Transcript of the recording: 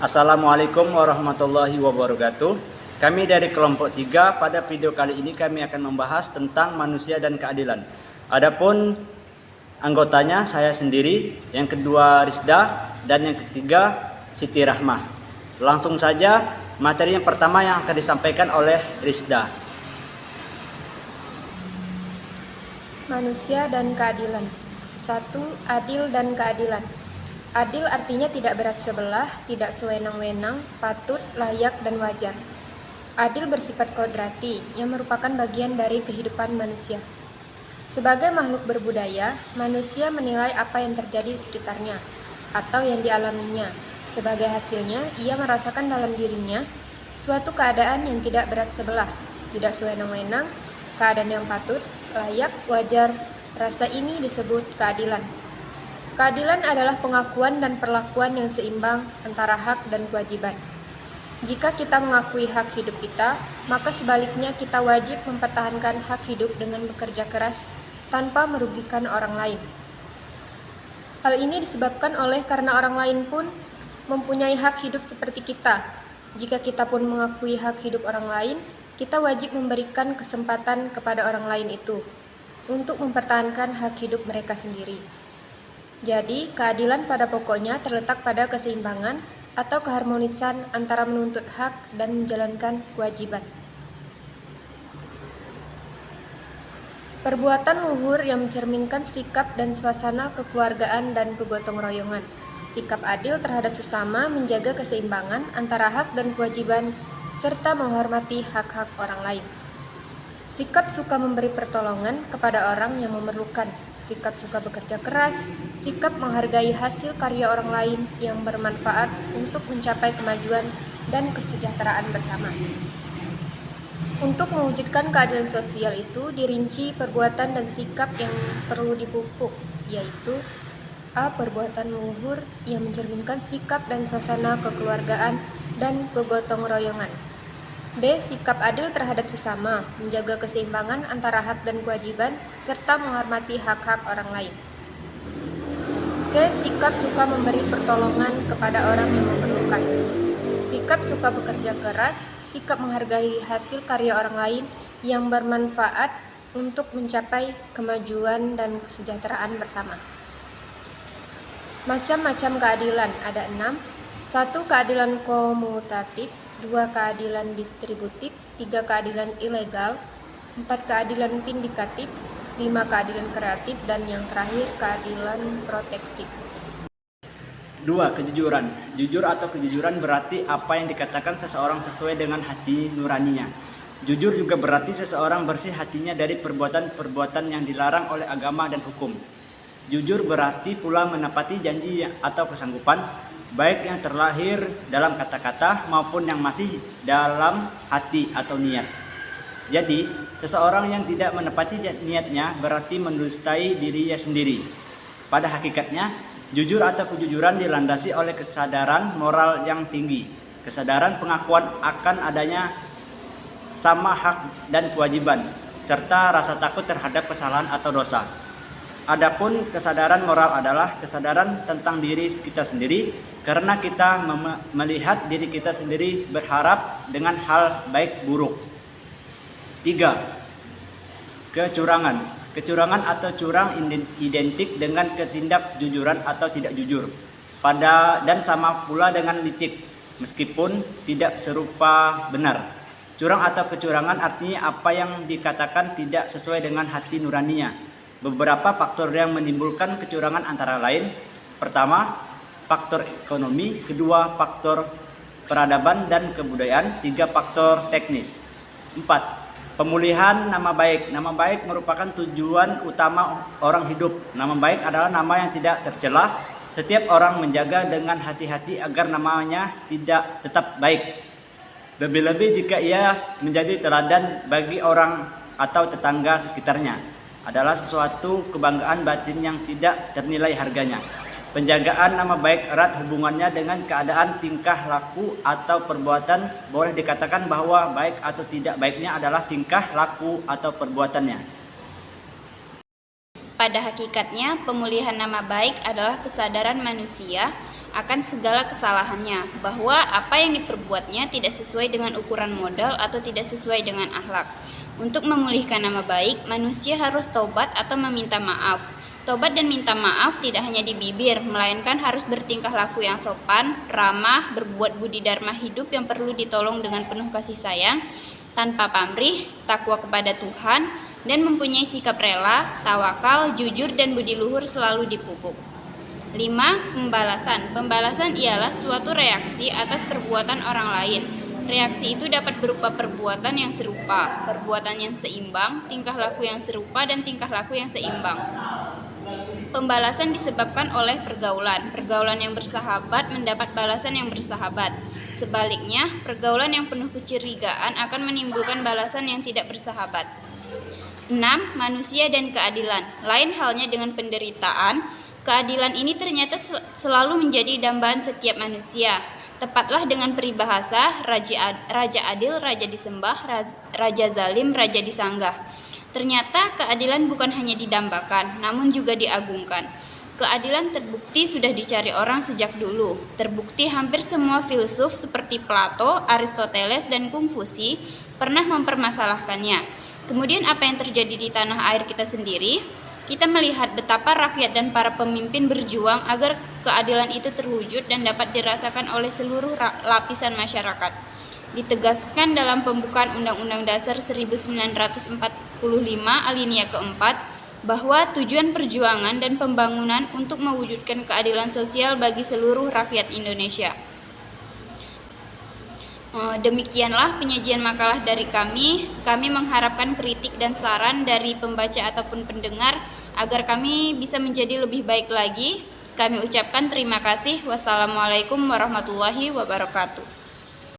Assalamualaikum warahmatullahi wabarakatuh. Kami dari kelompok 3, pada video kali ini kami akan membahas tentang manusia dan keadilan. Adapun anggotanya saya sendiri, yang kedua Rizda, dan yang ketiga Siti Rahmah. Langsung saja materi yang pertama yang akan disampaikan oleh Rizda. Manusia dan keadilan. 1. Adil dan keadilan. Adil artinya tidak berat sebelah, tidak sewenang-wenang, patut, layak, dan wajar. Adil bersifat kodrati, yang merupakan bagian dari kehidupan manusia. Sebagai makhluk berbudaya, manusia menilai apa yang terjadi di sekitarnya, atau yang dialaminya. Sebagai hasilnya, ia merasakan dalam dirinya suatu keadaan yang tidak berat sebelah, tidak sewenang-wenang, keadaan yang patut, layak, wajar. Rasa ini disebut keadilan. Keadilan adalah pengakuan dan perlakuan yang seimbang antara hak dan kewajiban. Jika kita mengakui hak hidup kita, maka sebaliknya kita wajib mempertahankan hak hidup dengan bekerja keras tanpa merugikan orang lain. Hal ini disebabkan karena orang lain pun mempunyai hak hidup seperti kita. Jika kita pun mengakui hak hidup orang lain, kita wajib memberikan kesempatan kepada orang lain itu untuk mempertahankan hak hidup mereka sendiri. Jadi, keadilan pada pokoknya terletak pada keseimbangan atau keharmonisan antara menuntut hak dan menjalankan kewajiban. Perbuatan luhur yang mencerminkan sikap dan suasana kekeluargaan dan kegotong royongan. Sikap adil terhadap sesama menjaga keseimbangan antara hak dan kewajiban, serta menghormati hak-hak orang lain. Sikap suka memberi pertolongan kepada orang yang memerlukan. Sikap suka bekerja keras. Sikap menghargai hasil karya orang lain yang bermanfaat untuk mencapai kemajuan dan kesejahteraan bersama. Untuk mewujudkan keadilan sosial itu dirinci perbuatan dan sikap yang perlu dipupuk, yaitu A. Perbuatan luhur yang mencerminkan sikap dan suasana kekeluargaan dan kegotong royongan. B. Sikap adil terhadap sesama, menjaga keseimbangan antara hak dan kewajiban, serta menghormati hak-hak orang lain. C. Sikap suka memberi pertolongan kepada orang yang memerlukan. Sikap suka bekerja keras, sikap menghargai hasil karya orang lain yang bermanfaat untuk mencapai kemajuan dan kesejahteraan bersama. Macam-macam keadilan ada 6. 1. Keadilan komutatif. 2. Keadilan distributif. 3. Keadilan ilegal. 4. Keadilan vindikatif. 5. Keadilan kreatif. Dan yang terakhir, keadilan protektif. 2. Kejujuran. Jujur atau kejujuran berarti apa yang dikatakan seseorang sesuai dengan hati nuraninya. Jujur juga berarti seseorang bersih hatinya dari perbuatan-perbuatan yang dilarang oleh agama dan hukum. Jujur berarti pula menepati janji atau kesanggupan, baik yang terlahir dalam kata-kata maupun yang masih dalam hati atau niat. Jadi, seseorang yang tidak menepati niatnya berarti mendustai dirinya sendiri. Pada hakikatnya, jujur atau kejujuran dilandasi oleh kesadaran moral yang tinggi, kesadaran pengakuan akan adanya sama hak dan kewajiban, serta rasa takut terhadap kesalahan atau dosa. Adapun kesadaran moral adalah kesadaran tentang diri kita sendiri, karena kita melihat diri kita sendiri berharap dengan hal baik buruk. 3. Kecurangan. Kecurangan atau curang identik dengan ketidakjujuran atau tidak jujur. Dan sama pula dengan licik, meskipun tidak serupa benar. Curang atau kecurangan artinya apa yang dikatakan tidak sesuai dengan hati nuraninya. Beberapa faktor yang menimbulkan kecurangan antara lain: pertama, faktor ekonomi; kedua, faktor peradaban dan kebudayaan; 3. Faktor teknis. 4. Pemulihan nama baik. Nama baik merupakan tujuan utama orang hidup. Nama baik adalah nama yang tidak tercela. Setiap orang menjaga dengan hati-hati agar namanya tidak tetap baik. Lebih-lebih jika ia menjadi teladan bagi orang atau tetangga sekitarnya, adalah sesuatu kebanggaan batin yang tidak ternilai harganya. Penjagaan nama baik erat hubungannya dengan keadaan tingkah laku atau perbuatan. Boleh dikatakan bahwa baik atau tidak baiknya adalah tingkah laku atau perbuatannya. Pada hakikatnya, pemulihan nama baik adalah kesadaran manusia akan segala kesalahannya, bahwa apa yang diperbuatnya tidak sesuai dengan ukuran modal atau tidak sesuai dengan akhlak. Untuk memulihkan nama baik, manusia harus taubat atau meminta maaf. Taubat dan minta maaf tidak hanya di bibir, melainkan harus bertingkah laku yang sopan, ramah, berbuat budi dharma hidup yang perlu ditolong dengan penuh kasih sayang, tanpa pamrih, takwa kepada Tuhan, dan mempunyai sikap rela, tawakal, jujur, dan budi luhur selalu dipupuk. 5. Pembalasan. Pembalasan ialah suatu reaksi atas perbuatan orang lain. Reaksi itu dapat berupa perbuatan yang serupa, perbuatan yang seimbang, tingkah laku yang serupa, dan tingkah laku yang seimbang. Pembalasan disebabkan oleh pergaulan. Pergaulan yang bersahabat mendapat balasan yang bersahabat. Sebaliknya, pergaulan yang penuh kecurigaan akan menimbulkan balasan yang tidak bersahabat. 6. Manusia dan keadilan. Lain halnya dengan penderitaan, keadilan ini ternyata selalu menjadi dambaan setiap manusia. Tepatlah dengan peribahasa, raja adil, raja disembah, raja zalim, raja disanggah. Ternyata keadilan bukan hanya didambakan, namun juga diagungkan. Keadilan terbukti sudah dicari orang sejak dulu. Terbukti hampir semua filsuf seperti Plato, Aristoteles, dan Konfusi pernah mempermasalahkannya. Kemudian apa yang terjadi di tanah air kita sendiri? Kita melihat betapa rakyat dan para pemimpin berjuang agar keadilan itu terwujud dan dapat dirasakan oleh seluruh lapisan masyarakat. Ditegaskan dalam pembukaan Undang-Undang Dasar 1945 alinea keempat bahwa tujuan perjuangan dan pembangunan untuk mewujudkan keadilan sosial bagi seluruh rakyat Indonesia. Demikianlah penyajian makalah dari kami. Kami mengharapkan kritik dan saran dari pembaca ataupun pendengar agar kami bisa menjadi lebih baik lagi. Kami ucapkan terima kasih. Wassalamualaikum warahmatullahi wabarakatuh.